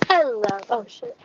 Hello. Oh shit.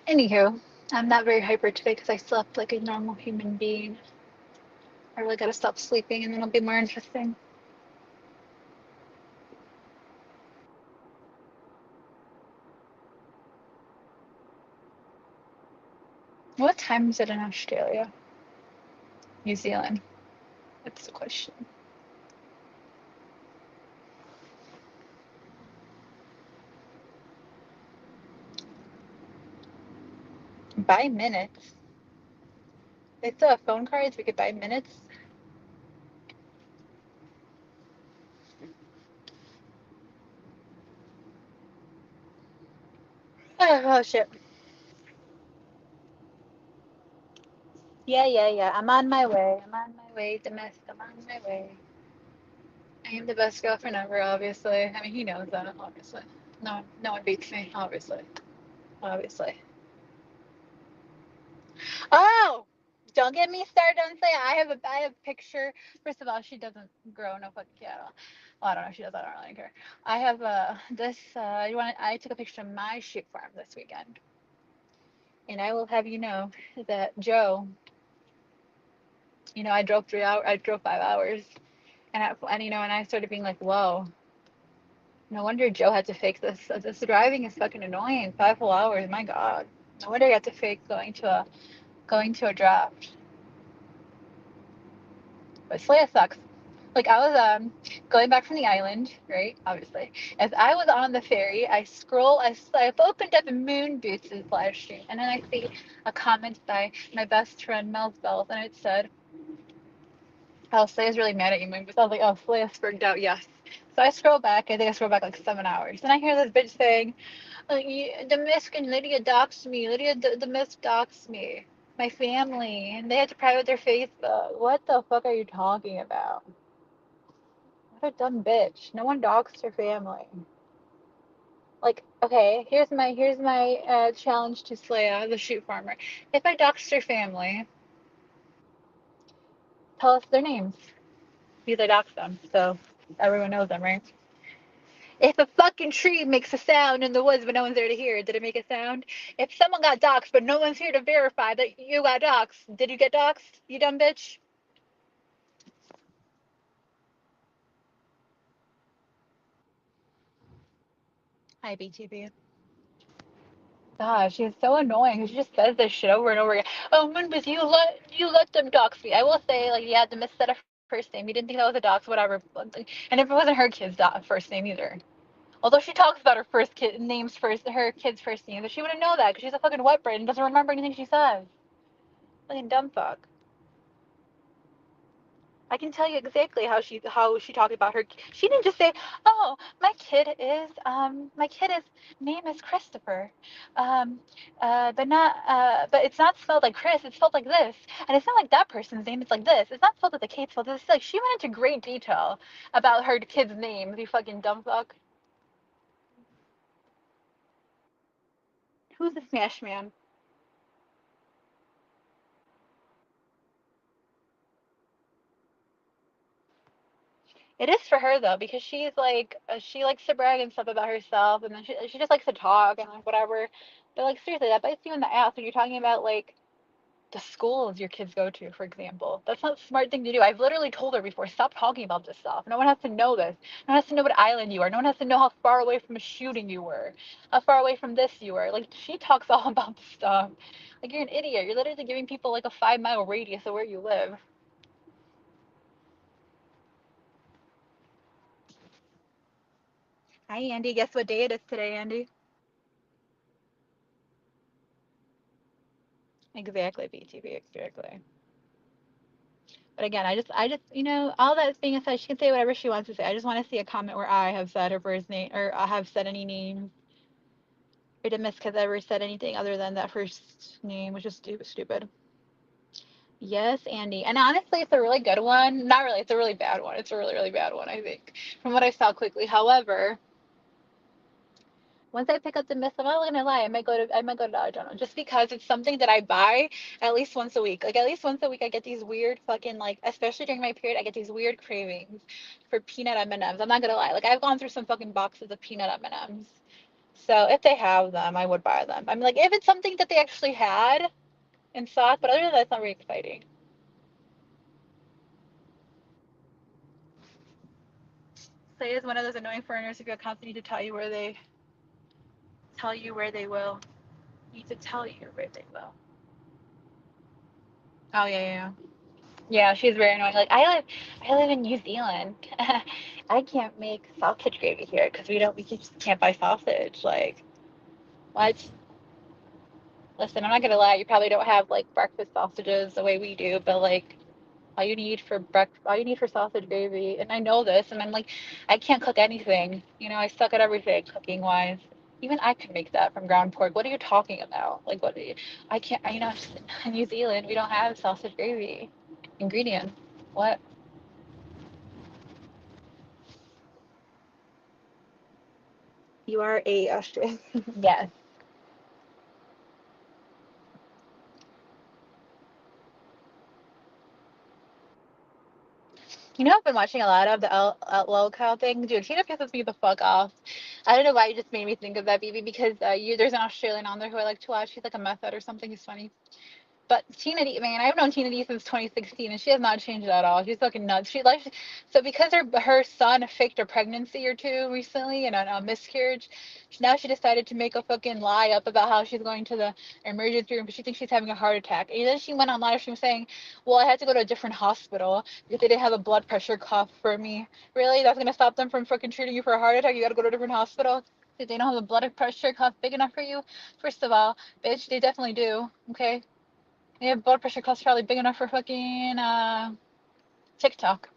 Anywho, I'm not very hyper today because I slept like a normal human being. I really gotta stop sleeping and then it'll be more interesting. What time is it in Australia? New Zealand? That's the question. Buy minutes. They still have phone cards. We could buy minutes. Oh shit. Yeah. I'm on my way. I'm on my way, domestic. I'm on my way. I am the best girlfriend ever, obviously. I mean, he knows that, obviously. No one beats me, obviously. Obviously. Oh, don't get me started on Slaya. I have a picture. First of all, she doesn't grow no fucking cattle. Well, I don't know if she does. I don't really care. I have this. You want? I took a picture of my sheep farm this weekend, and I will have you know that Joe. I drove 3 hours. I drove 5 hours, and I started being like, whoa. No wonder Joe had to fake this. This driving is fucking annoying. 5 whole hours. My God. No wonder he had to fake going to a draft. But Slaya sucks. Like I was going back from the island, right? Obviously, as I was on the ferry, I scroll. I've opened up Moon Boots' live stream, and then I see a comment by my best friend Mel's Bells, and it said, "Oh, Slaya's really mad at you, Moon Boots." I was like, "Oh, Slaya's freaked out." Yes. So I scroll back. I think I scroll back like 7 hours, and I hear this bitch saying, "The Misk and Lydia doxed me. Lydia, the Misk doxed me." My family, and they had to private their Facebook. What the fuck are you talking about? What a dumb bitch. No one doxed her family. Like, okay, here's my challenge to Slaya, the shoot farmer. If I doxed her family, tell us their names. Because I doxed them, so everyone knows them, right? If a fucking tree makes a sound in the woods but no one's there to hear it, did it make a sound? If someone got doxed but no one's here to verify that you got doxed, did you get doxed? You dumb bitch? Hi, BTB. God, she's so annoying. She just says this shit over and over again. Oh, Moonbus, you let them dox me. I will say, like, yeah, the misset of first name. You didn't think that was a dox, whatever. And if it wasn't her kid's first name either. Although she talks about her first kid names first, her kid's first name, but she wouldn't know that because she's a fucking wet brain and doesn't remember anything she says. Fucking dumb fuck. I can tell you exactly how she talked about her. She didn't just say, "Oh, my kid is name is Christopher, um, but it's not spelled like Chris. It's spelled like this, and it's not like that person's name. It's like this. It's not spelled like the Kate spelled this." Like she went into great detail about her kid's name. You fucking dumb fuck. Who's the Smash Man? It is for her though, because she likes to brag and stuff about herself, and then she just likes to talk and like whatever. But like seriously, that bites you in the ass when you're talking about like the schools your kids go to, for example. That's not a smart thing to do. I've literally told her before, stop talking about this stuff. No one has to know this. No one has to know what island you are. No one has to know how far away from a shooting you were, how far away from this you were. Like, she talks all about this stuff. Like, you're an idiot. You're literally giving people like a 5 mile radius of where you live. Hi, Andy. Guess what day it is today, Andy? Exactly, BTV, exactly. But again, all that being aside, she can say whatever she wants to say. I just want to see a comment where I have said her first name or I have said any names or did Miss Kez ever said anything other than that first name, which is stupid. Yes, Andy. And honestly, it's a really good one. Not really, it's a really bad one. It's a really, really bad one, I think, from what I saw quickly. However, once I pick up the mist, I'm not gonna lie, I might go to Dollar General just because it's something that I buy at least once a week. Like at least once a week I get these weird fucking like especially during my period, I get these weird cravings for peanut M&Ms. I'm not gonna lie. Like I've gone through some fucking boxes of peanut M&Ms. So if they have them, I would buy them. I'm like if it's something that they actually had in stock, but other than that, it's not really exciting. Say is one of those annoying foreigners who constantly need to tell you where they will. Need to tell you where they will. Oh yeah, yeah, yeah. Yeah, she's very annoying. Like I live in New Zealand. I can't make sausage gravy here because we just can't buy sausage. Like what? Listen, I'm not gonna lie. You probably don't have like breakfast sausages the way we do, but like all you need for sausage gravy, and I know this, and I'm like, I can't cook anything. I suck at everything cooking wise. Even I could make that from ground pork. What are you talking about? Like, what? I can't. In New Zealand, we don't have sausage gravy ingredients. What? You are a Australian. Yes. I've been watching a lot of the LOL cow thing. Dude, Tina pisses me the fuck off. I don't know why you just made me think of that, BB, because there's an Australian on there who I like to watch. He's like a meth head or something. He's funny. But Tina D, man, I've known Tina D since 2016, and she has not changed at all. She's fucking nuts. So because her son faked a pregnancy or two recently and a miscarriage, now she decided to make a fucking lie up about how she's going to the emergency room because she thinks she's having a heart attack. And then she went on live stream saying, "Well, I had to go to a different hospital because they didn't have a blood pressure cuff for me." Really? That's gonna stop them from fucking treating you for a heart attack? You gotta go to a different hospital? Because they don't have a blood pressure cuff big enough for you? First of all, bitch, they definitely do. Okay. Yeah, blood pressure cuff's probably big enough for fucking TikTok.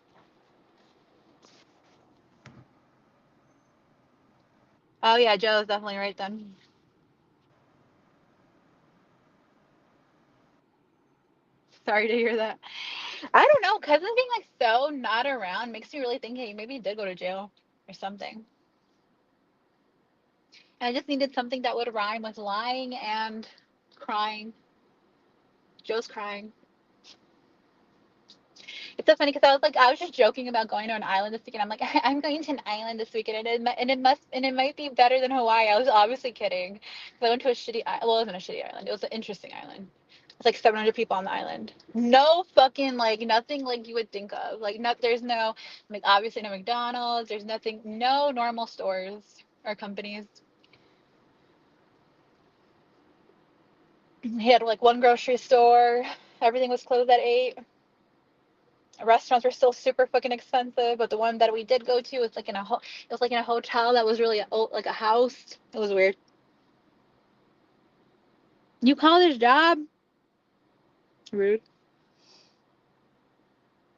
Oh yeah, Joe's definitely right then. Sorry to hear that. I don't know, cousin being like so not around makes me really think, hey, maybe he did go to jail or something. And I just needed something that would rhyme with lying and crying. Joe's crying. It's so funny because I was just joking about going to an island this weekend. I'm like, I'm going to an island this weekend, and it might be better than Hawaii. I was obviously kidding because I went to a shitty, well, it wasn't a shitty island. It was an interesting island. It's like 700 people on the island. No fucking like nothing like you would think of. Like there's no like obviously no McDonald's. There's nothing, no normal stores or companies. He had like one grocery store. Everything was closed at 8. Restaurants were still super fucking expensive, but the one that we did go to was like it was like in a hotel that was really like a house. It was weird. You call this job? Rude.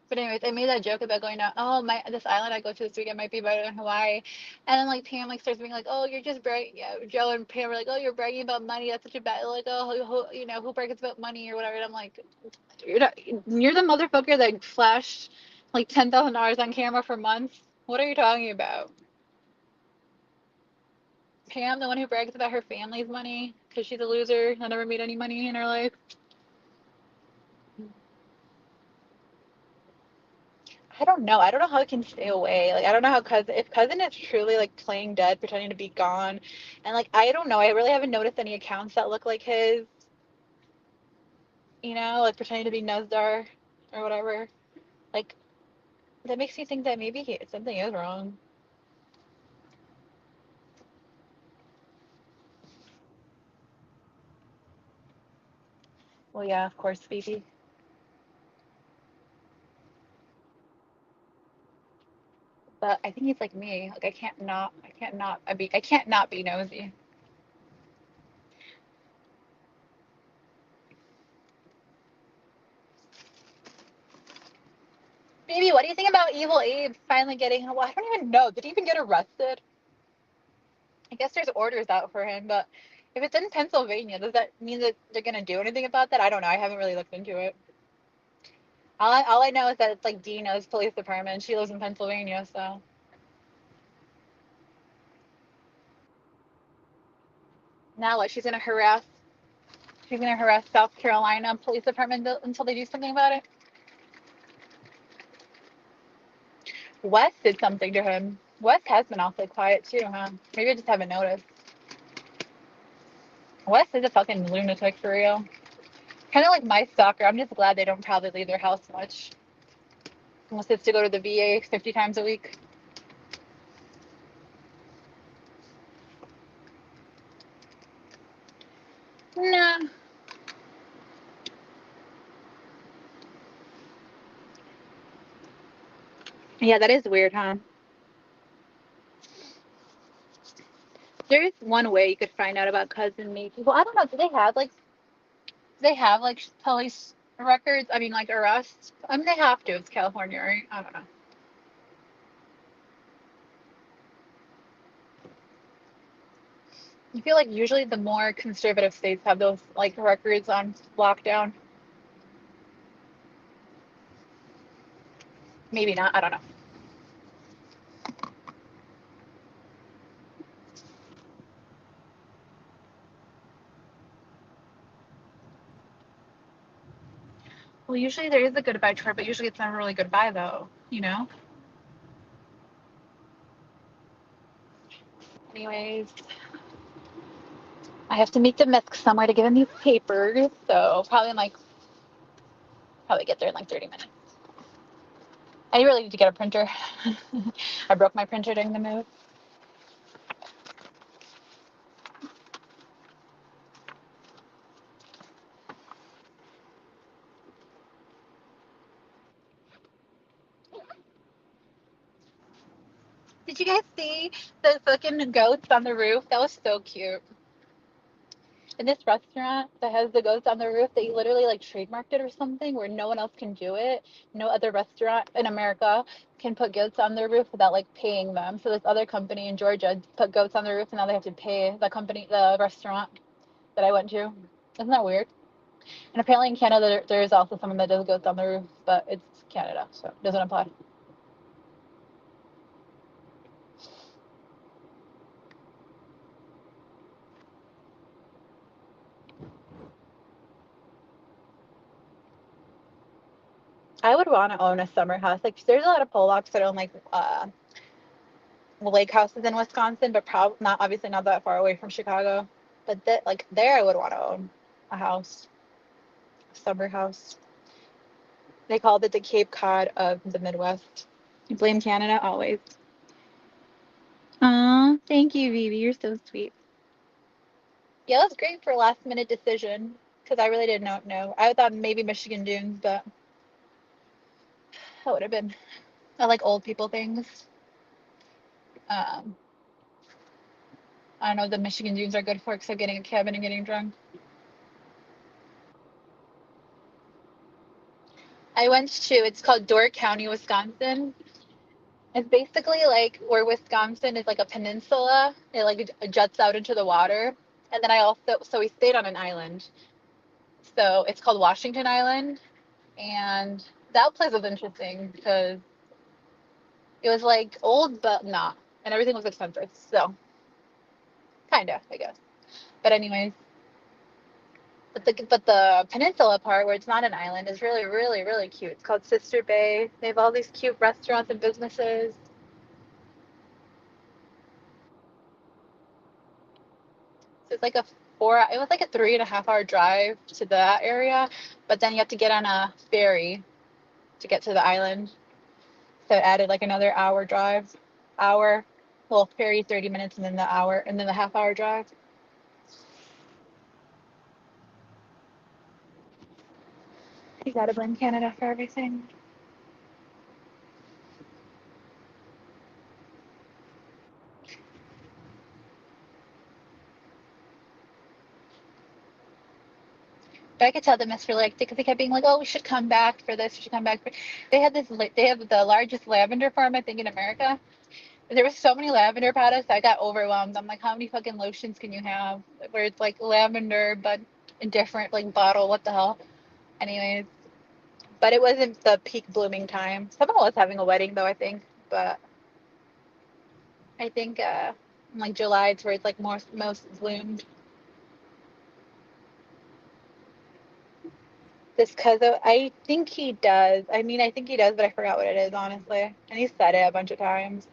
But anyways, I made that joke about going to this island I go to this weekend might be better than Hawaii, and then like Pam like starts being like, oh, you're just bragging. Yeah, Joe and Pam were like, oh, you're bragging about money. That's such a bad like who brags about money or whatever. And I'm like, you're the motherfucker that flashed like $10,000 on camera for months. What are you talking about? Pam, the one who brags about her family's money because she's a loser that never made any money in her life. I don't know. I don't know how it can stay away. Like I don't know how cousin if cousin is truly like playing dead, pretending to be gone, and like I don't know. I really haven't noticed any accounts that look like his. Like pretending to be Nezdar or whatever. Like that makes me think that maybe something is wrong. Well, yeah, of course, Phoebe. But I think he's like me. Like I can't not be nosy. Baby, what do you think about Evil Abe finally getting? Well, I don't even know. Did he even get arrested? I guess there's orders out for him, but if it's in Pennsylvania, does that mean that they're gonna do anything about that? I don't know. I haven't really looked into it. All I know is that it's like Dina's police department. She lives in Pennsylvania, so now what? She's gonna harass South Carolina police department until they do something about it. Wes did something to him. Wes has been awfully quiet too, huh? Maybe I just haven't noticed. Wes is a fucking lunatic for real. Kind of like my stalker. I'm just glad they don't probably leave their house much, unless it's to go to the VA 50 times a week. Nah. Yeah, that is weird, huh? There's one way you could find out about cousin me. Well, I don't know. Do they have like police records? I mean, like arrests. I mean, they have to. It's California, right? I don't know. I feel like usually the more conservative states have those like records on lockdown. Maybe not. I don't know. Well, usually there is a goodbye tour, but usually it's never really goodbye though. Anyways, I have to meet the Myth somewhere to give him these papers, so probably get there in like 30 minutes. I really need to get a printer. I broke my printer during the move. Did you guys see the fucking goats on the roof? That was so cute. In this restaurant that has the goats on the roof, they literally like trademarked it or something where no one else can do it. No other restaurant in America can put goats on their roof without like paying them. So this other company in Georgia put goats on the roof and now they have to pay the restaurant that I went to. Isn't that weird? And apparently in Canada there is also someone that does goats on the roof, but it's Canada, so it doesn't apply. I would want to own a summer house. Like there's a lot of Polacks that own like lake houses in Wisconsin, but probably not obviously not that far away from Chicago. But that like there I would want to own a house, a summer house. They called it the Cape Cod of the Midwest. You blame Canada always. Aw, thank you, Vivi. You're so sweet. Yeah, that's great for a last minute decision because I really did not know. I thought maybe Michigan Dunes, but that would have been. I like old people things. Um, I don't know. The Michigan Dunes are good for except getting a cabin and getting drunk. I went to. It's called Door County, Wisconsin. It's basically like where Wisconsin is like a peninsula. It like juts out into the water. And then so we stayed on an island. So it's called Washington Island. And that place was interesting because it was like old, but not. And everything was expensive. So kind of, I guess. But anyways, But the peninsula part where it's not an island is really really really cute. It's called Sister Bay. They have all these cute restaurants and businesses. So it's like a four. It was like a 3.5 hour drive to that area, but then you have to get on a ferry to get to the island. So it added like another hour drive, hour. Well, ferry 30 minutes and then the hour and then the half-hour drive. You gotta blame Canada for everything. But I could tell them it's really like because they kept being like, "Oh, we should come back for this. We should come back for." They had this. They have the largest lavender farm I think in America. There was so many lavender products I got overwhelmed. I'm like, how many fucking lotions can you have where it's like lavender but in different like bottle? What the hell? Anyways, but it wasn't the peak blooming time. Someone was having a wedding though, I think. But I think in like July it's where it's like most bloomed. This cousin, I think he does. I mean, I think he does, but I forgot what it is, honestly. And he said it a bunch of times.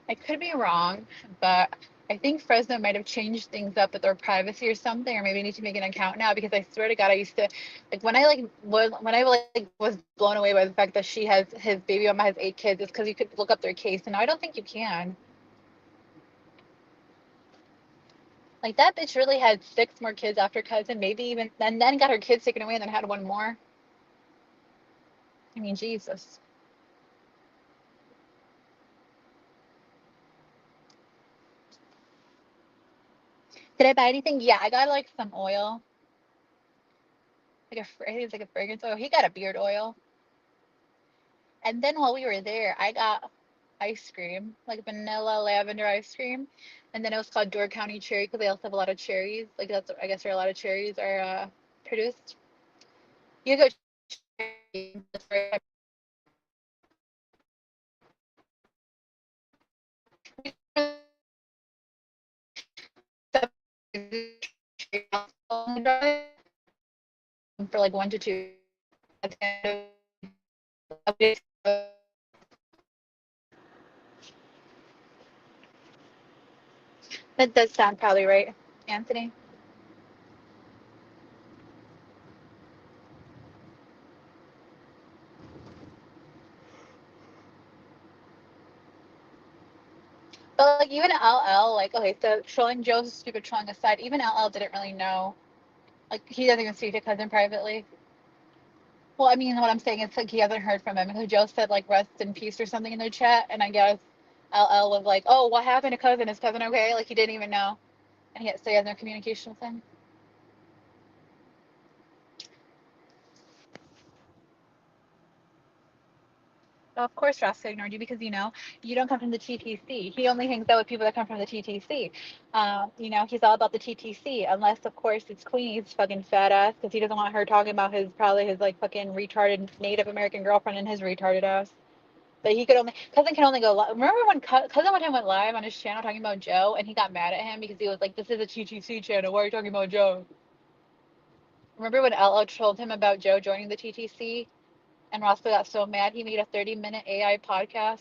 I could be wrong, but I think Fresno might have changed things up with their privacy or something, or maybe I need to make an account now because I swear to God, I used to like when I like was blown away by the fact that she has his baby mama has 8 kids. It's because you could look up their case, and now I don't think you can. Like that bitch really had 6 more kids after cousin, maybe even and then got her kids taken away and then had one more. I mean, Jesus. Did I buy anything? Yeah, I got like some oil, I think it's like a fragrance oil. He got a beard oil. And then while we were there, I got ice cream, like vanilla lavender ice cream. And then it was called Door County Cherry because they also have a lot of cherries. Like that's I guess where a lot of cherries are produced. You go for like 1 to 2. That does sound probably right, Anthony. But like even LL, like okay, so trolling Joe's stupid trolling aside, even LL didn't really know. Like he doesn't even speak to cousin privately. Well, I mean, what I'm saying is like he hasn't heard from him because Joe said like rest in peace or something in their chat, and I guess LL was like, "Oh, what happened to cousin? Is cousin okay?" Like he didn't even know, and so he has no communication with him. Well, of course, Roscoe ignored you because you don't come from the TTC. He only hangs out with people that come from the TTC. He's all about the TTC, unless of course it's Queenie's fucking fat ass because he doesn't want her talking about his probably his like fucking retarded Native American girlfriend and his retarded ass. But he could only cousin can only go live. Remember when cousin one time went live on his channel talking about Joe and he got mad at him because he was like, "This is a TTC channel. Why are you talking about Joe?" Remember when LO told him about Joe joining the TTC and Roscoe got so mad he made a 30-minute AI podcast?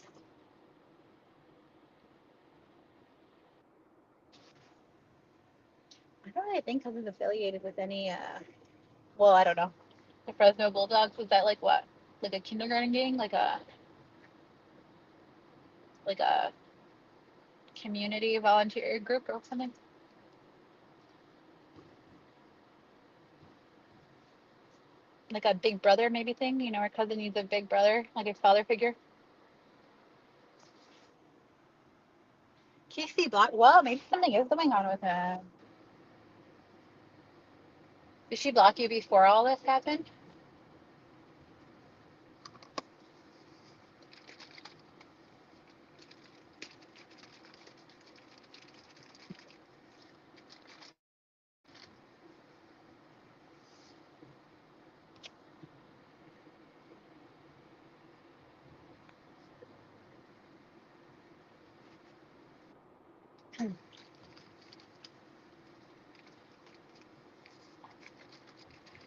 I don't really think cousin's affiliated with any. Well, I don't know. The Fresno Bulldogs was that like what? Like a kindergarten gang? Like a community volunteer group or something? Like a big brother maybe thing? Our cousin needs a big brother, like a father figure. Casey block. Well, maybe something is going on with him. Did she block you before all this happened?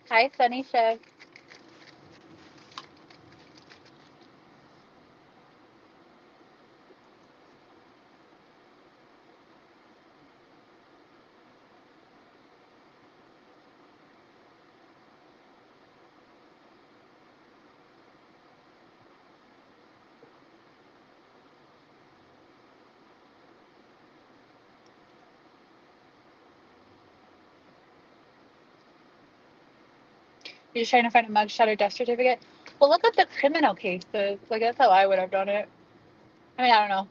Hi, Sunny Shug. You're just trying to find a mugshot or death certificate? Well, look up the criminal cases. Like, that's how I would have done it. I mean, I don't know.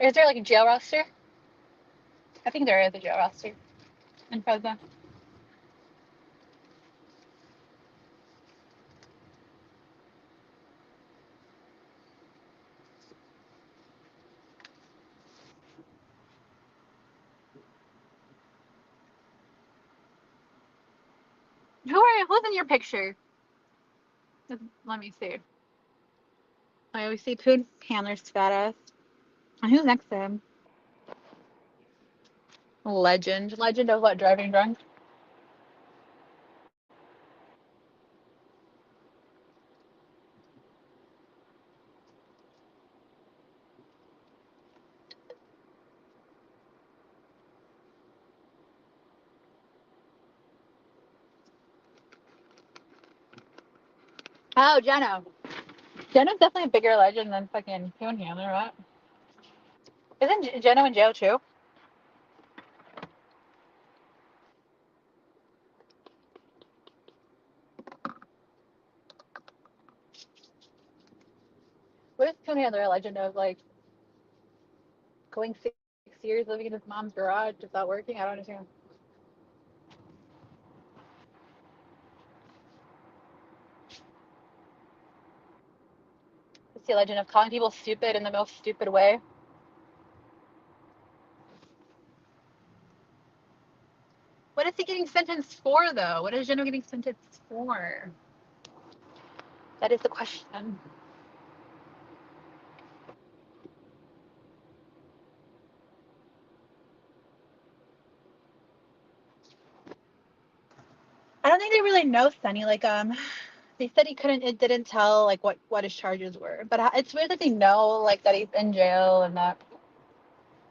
Is there like a jail roster? I think there is a jail roster in Fresno. Who's in your picture? Let me see. I always see Poon Handler's fat ass. And who's next to him? Legend. Legend of what? Driving drunk? Oh, Jenna. Jenna's definitely a bigger legend than fucking Poon Handler, right? Isn't Jenna in jail too? What is Poon Handler a legend of? Like, going 6 years living in his mom's garage without working? I don't understand. It's the legend of calling people stupid in the most stupid way. What is he getting sentenced for, though? What is Jenna getting sentenced for? That is the question. I don't think they really know Sunny. Like, they said he couldn't. It didn't tell like what his charges were. But it's weird that they know like that he's in jail and that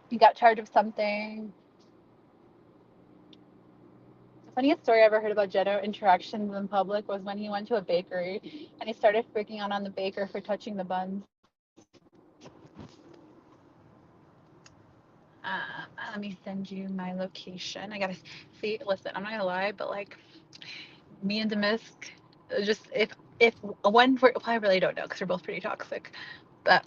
he got charged with something. The funniest story I ever heard about Jenna interactions in public was when he went to a bakery and he started freaking out on the baker for touching the buns. Let me send you my location. I gotta see. Listen, I'm not gonna lie, but like me and Demisk, just if one, well, I really don't know because we're both pretty toxic, but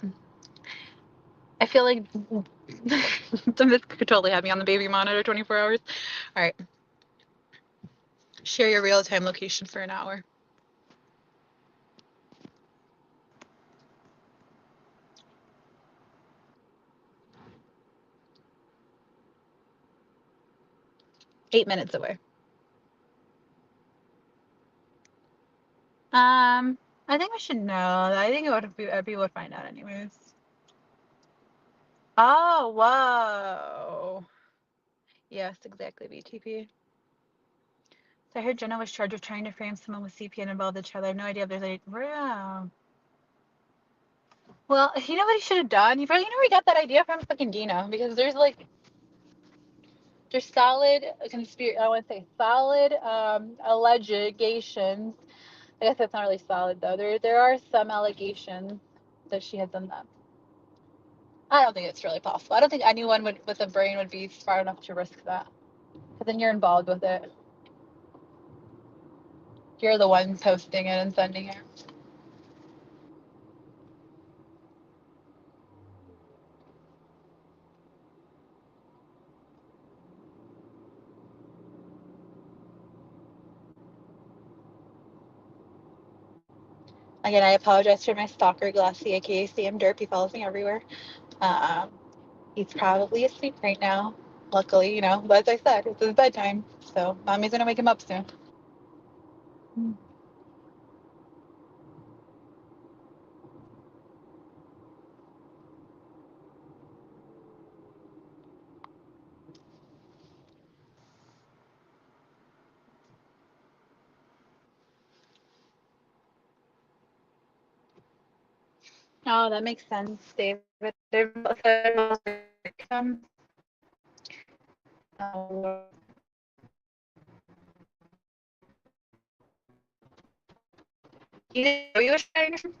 I feel like Demisk could totally have me on the baby monitor 24 hours. All right, share your real time location for an hour. 8 minutes away. I think we should know. I think people would find out anyways. Oh, whoa. Yes, exactly, BTP. So I heard Jenna was charged with trying to frame someone with CP and involved each other. I have no idea if there's any. Wow. Well, you know what he should have done? You probably know where he got that idea from fucking Dino because there's solid conspiracy. I want to say solid allegations. I guess that's not really solid though. There are some allegations that she has done that. I don't think it's really possible. I don't think anyone with a brain would be smart enough to risk that. Because then you're involved with it. You're the one posting it and sending it. Again, I apologize for my stalker, Glassy, aka Sam Derp. He follows me everywhere. Um, he's probably asleep right now. Luckily, but as I said, it's his bedtime. So mommy's gonna wake him up soon. Oh, that makes sense, David. They're both victim. Oh, you didn't know you were trying to.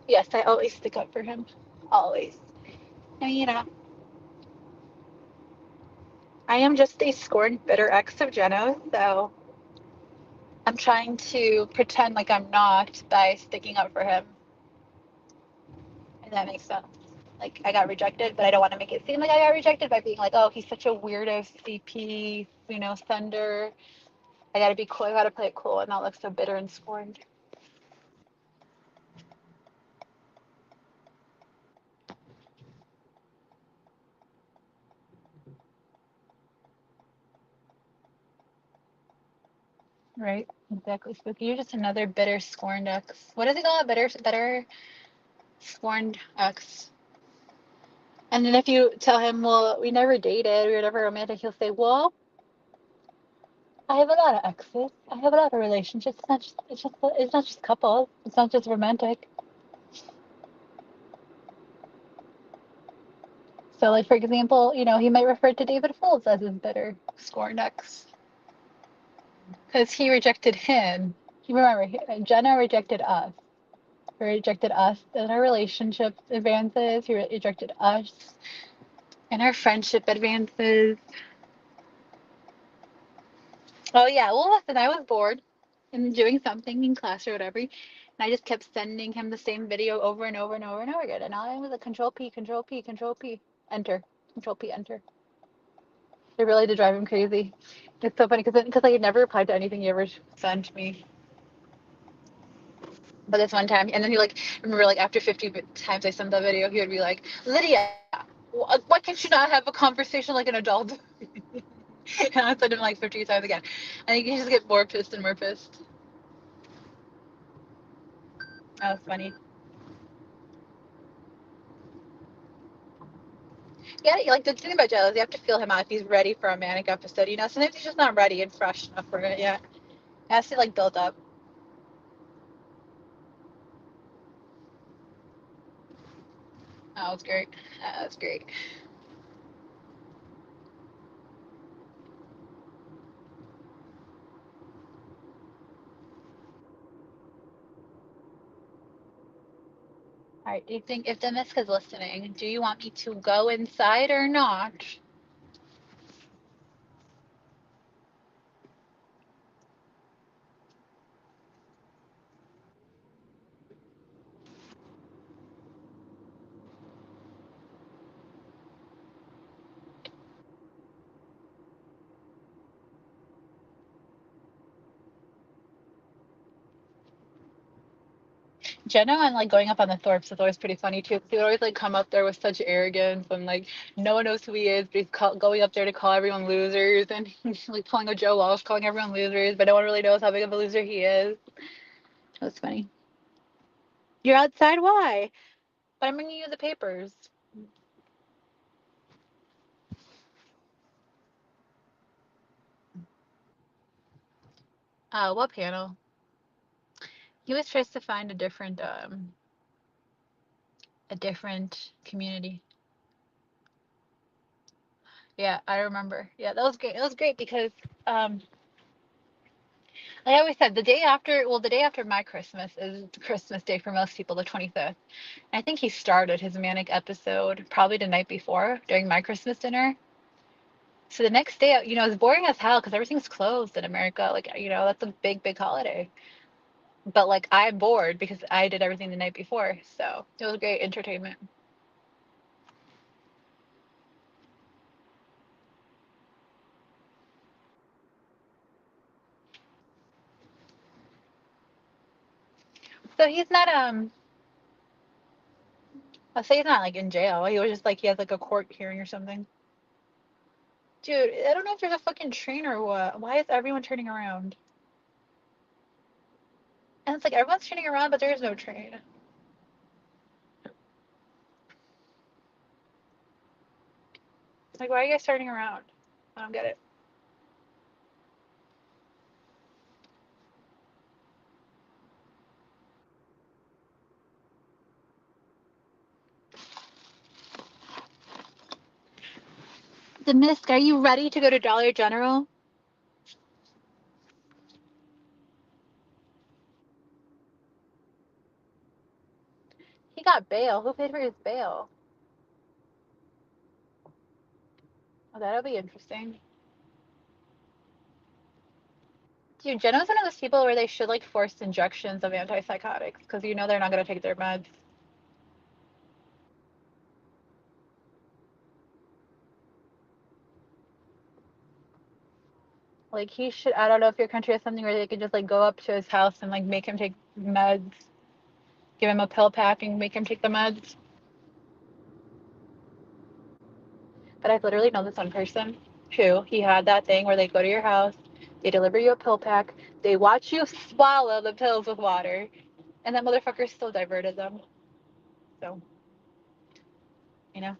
Yes, I always stick up for him. Always. And I am just a scorned, bitter ex of Jeno, so I'm trying to pretend like I'm not by sticking up for him. And that makes sense. Like, I got rejected, but I don't want to make it seem like I got rejected by being like, oh, he's such a weirdo CP, sender. I gotta be cool. I gotta play it cool and not look so bitter and scorned. Right? Exactly, Spooky. You're just another bitter, scorned ex. What does he call it? Bitter, scorned ex. And then if you tell him, well, we never dated, we were never romantic, he'll say, well, I have a lot of exes. I have a lot of relationships. It's not just couples. It's not just romantic. So, like, for example, he might refer to David Folds as his bitter, scorned ex because he rejected him. You remember, Jenna rejected us. He rejected us in our relationship advances. He rejected us in our friendship advances. Oh yeah, well listen, I was bored and doing something in class or whatever, and I just kept sending him the same video over and over and over and over again. And all I was like, Control P, Control P, Control P, Enter, Control P, Enter. It really did drive him crazy. It's so funny because I never replied to anything he ever sent me. But this one time, and then he like remember like after 50 times I sent that video, he would be like, Lydia, why can't you not have a conversation like an adult? And I sent him like 50 times again. I think he just get more pissed and more pissed. That was funny. Yeah, like the thing about Jello is you have to feel him out if he's ready for a manic episode. Sometimes he's just not ready and fresh enough for it yet. It has to like build up. That was great. That was great. All right. Do you think if Demisk is listening, do you want me to go inside or not? Jenna and like going up on the Thorpes is always pretty funny too. He would always like come up there with such arrogance and like no one knows who he is, but he's going up there to call everyone losers and he's like pulling a Joe Walsh, calling everyone losers, but no one really knows how big of a loser he is. That's funny. You're outside? Why? But I'm bringing you the papers. What panel? He always tries to find a different community. Yeah, I remember. Yeah, that was great. It was great because um like I always said, the day after my Christmas is Christmas Day for most people, the 25th. I think he started his manic episode probably the night before during my Christmas dinner. So the next day, it's boring as hell because everything's closed in America. Like, that's a big, big holiday. But like, I'm bored because I did everything the night before. So it was great entertainment. So he's not, I'll say he's not like in jail. He was just like, he has like a court hearing or something. Dude, I don't know if there's a fucking train or what. Why is everyone turning around? And it's like everyone's turning around, but there is no train. Like, why are you guys turning around? I don't get it. The Mist, are you ready to go to Dollar General? He got bail. Who paid for his bail? Oh, that'll be interesting. Dude, Jenna's one of those people where they should like force injections of antipsychotics because you know they're not gonna take their meds. Like he should. I don't know if your country has something where they could just like go up to his house and like make him take meds, give him a pill pack and make him take the meds. But I've literally known this one person who he had that thing where they go to your house, they deliver you a pill pack, they watch you swallow the pills with water, and that motherfucker still diverted them. So, you know,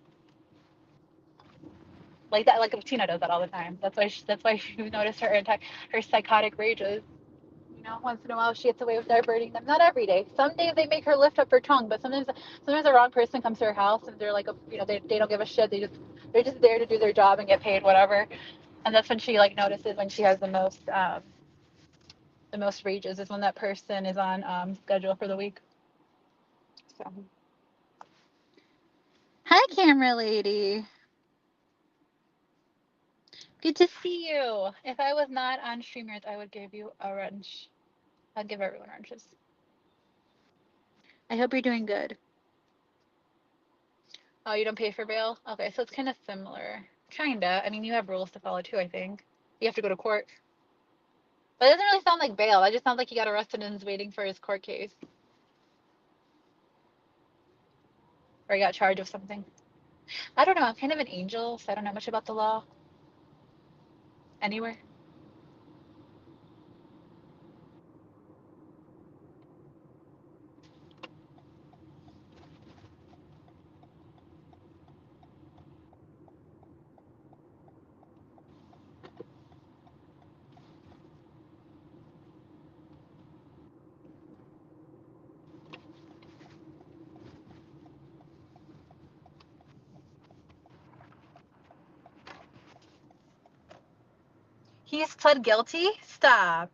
like that. Like Tina does that all the time. That's why you notice her psychotic rages. You know, once in a while she gets away with diverting them. Not every day. Some days they make her lift up her tongue, but sometimes the wrong person comes to her house and they're like, they don't give a shit. They're just there to do their job and get paid whatever. And that's when she like notices when she has the most rages is when that person is on schedule for the week. So, hi, camera lady. Good to see you. If I was not on StreamYard, I would give you a wrench. I'd give everyone wrenches. I hope you're doing good. Oh, you don't pay for bail? Okay, so it's kind of similar. Kinda. I mean, you have rules to follow too, I think. You have to go to court. But it doesn't really sound like bail. It just sounds like he got arrested and is waiting for his court case. Or he got charged with something. I don't know. I'm kind of an angel, so I don't know much about the law anywhere. He's pled guilty? Stop.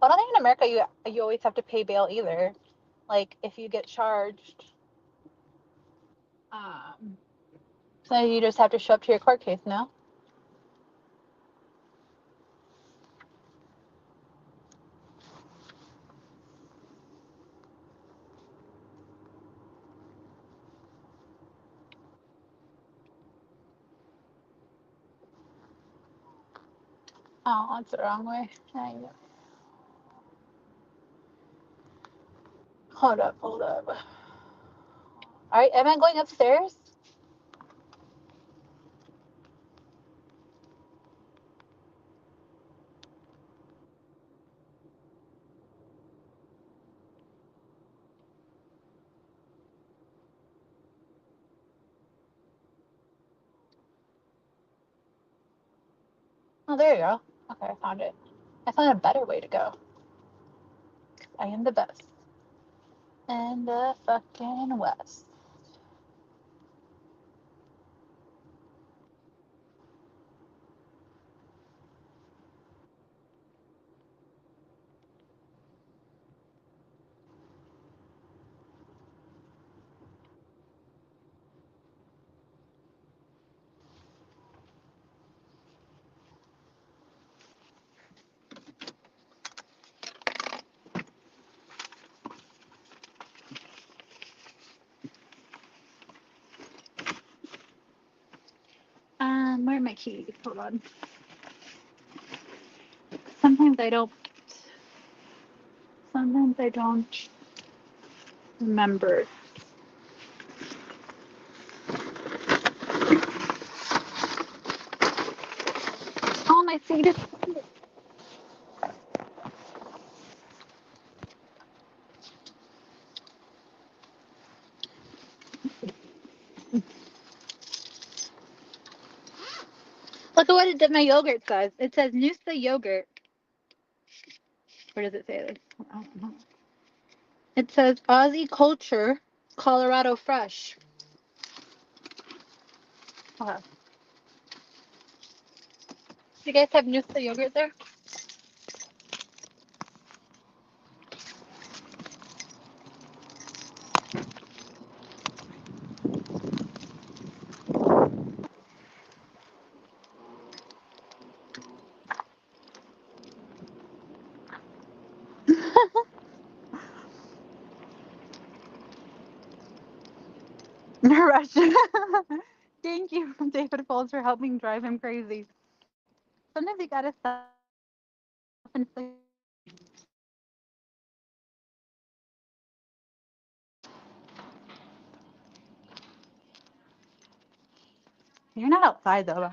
Well, I don't think in America you always have to pay bail either. Like if you get charged, um, so you just have to show up to your court case, no? Oh, that's the wrong way. Hold up, hold up. All right, am I going upstairs? Oh, there you go. Okay, I found it. I found a better way to go. I am the best. In the fucking West. Where are my keys? Hold on. Sometimes I don't. Sometimes I don't remember. See this? Look at what my yogurt says. It says Noosa yogurt. Where does it say this? I don't know. It says Aussie culture, Colorado fresh. Okay. Do you guys have Noosa yogurt there? Russian. Thank you, David Falls, for helping drive him crazy. Sometimes you gotta self-inflict. You're not outside though.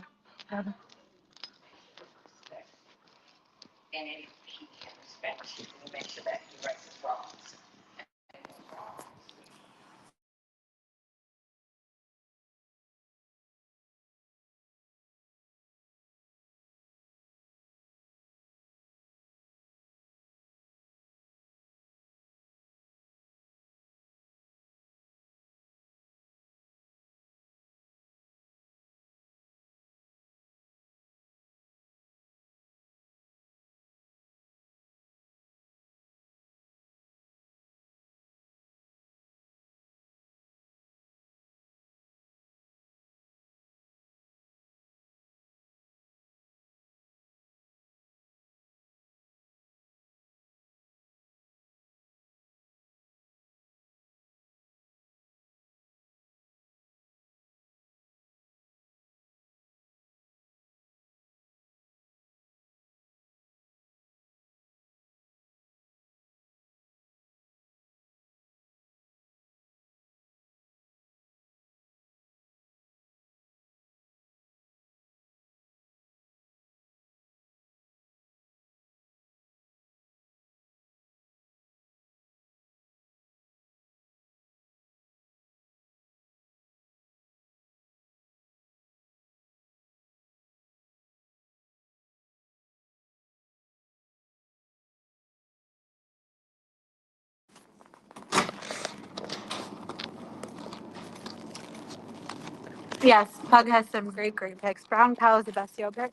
Yes, Pug has some great picks. Brown cow is the best yogurt.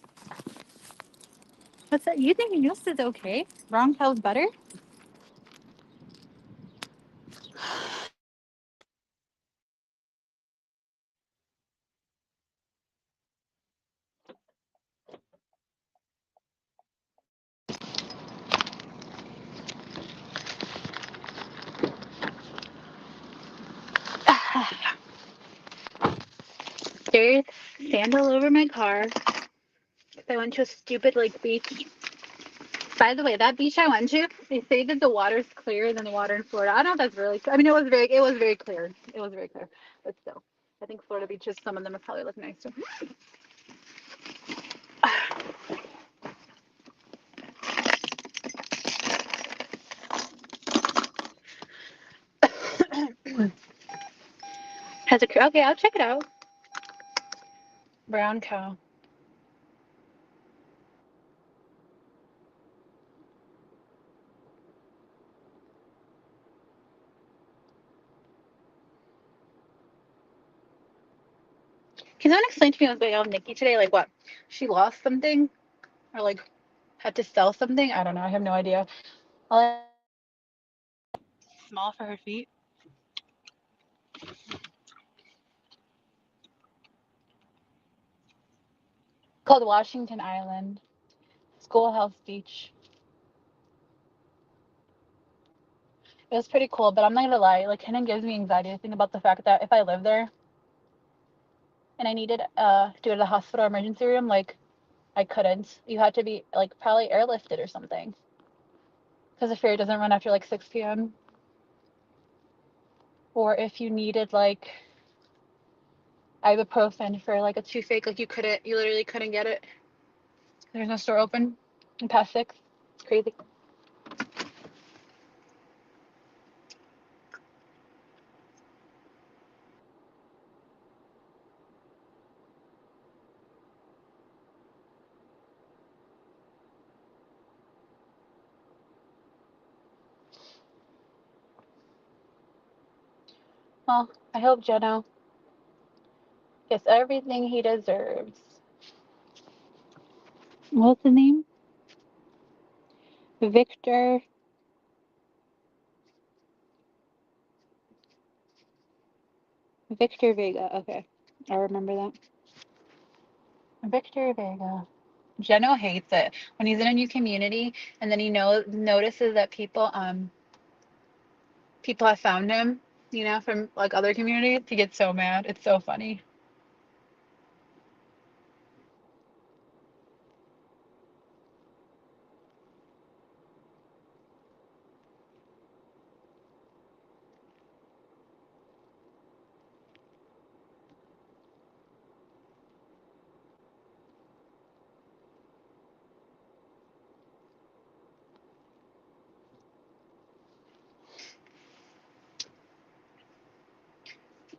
What's that? You think Noosa is okay? Brown cow's better? There's sand all over my car. I went to a stupid like beach. By the way, that beach I went to, they say that the water's clearer than the water in Florida. I don't know if that's really. I mean, it was very clear. It was very clear, but still, I think Florida beaches, some of them probably look nicer. Has a okay? I'll check it out. Brown cow. Can someone explain to me what's going on with Nikki today? Like what? She lost something, or like had to sell something? I don't know. I have no idea. All small for her feet. Called Washington Island Schoolhouse Beach. It was pretty cool, but I'm not gonna lie. Like, kind of gives me anxiety to think about the fact that if I lived there and I needed to go to the hospital or emergency room, like I couldn't. You had to be like probably airlifted or something because the ferry doesn't run after like 6 p.m. Or if you needed like ibuprofen for like a toothache, like you literally couldn't get it. There's no store open in past 6. It's crazy. Well, I hope Jeno gets everything he deserves. What's the name? Victor. Victor Vega. Okay. I remember that. Victor Vega. Jeno hates it when he's in a new community and then he notices that people have found him, from like other communities. He gets so mad. It's so funny.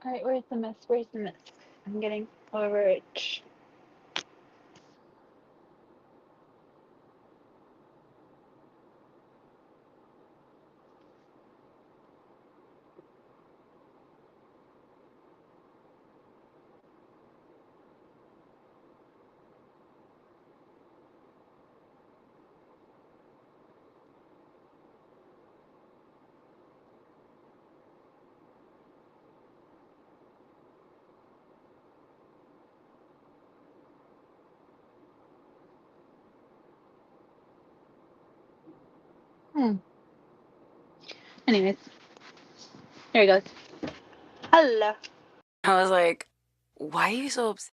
All right, where's the mist? Where's the mist? I'm getting over it. Hmm. Anyways, here he goes. Hello. I was like, why are you so upset?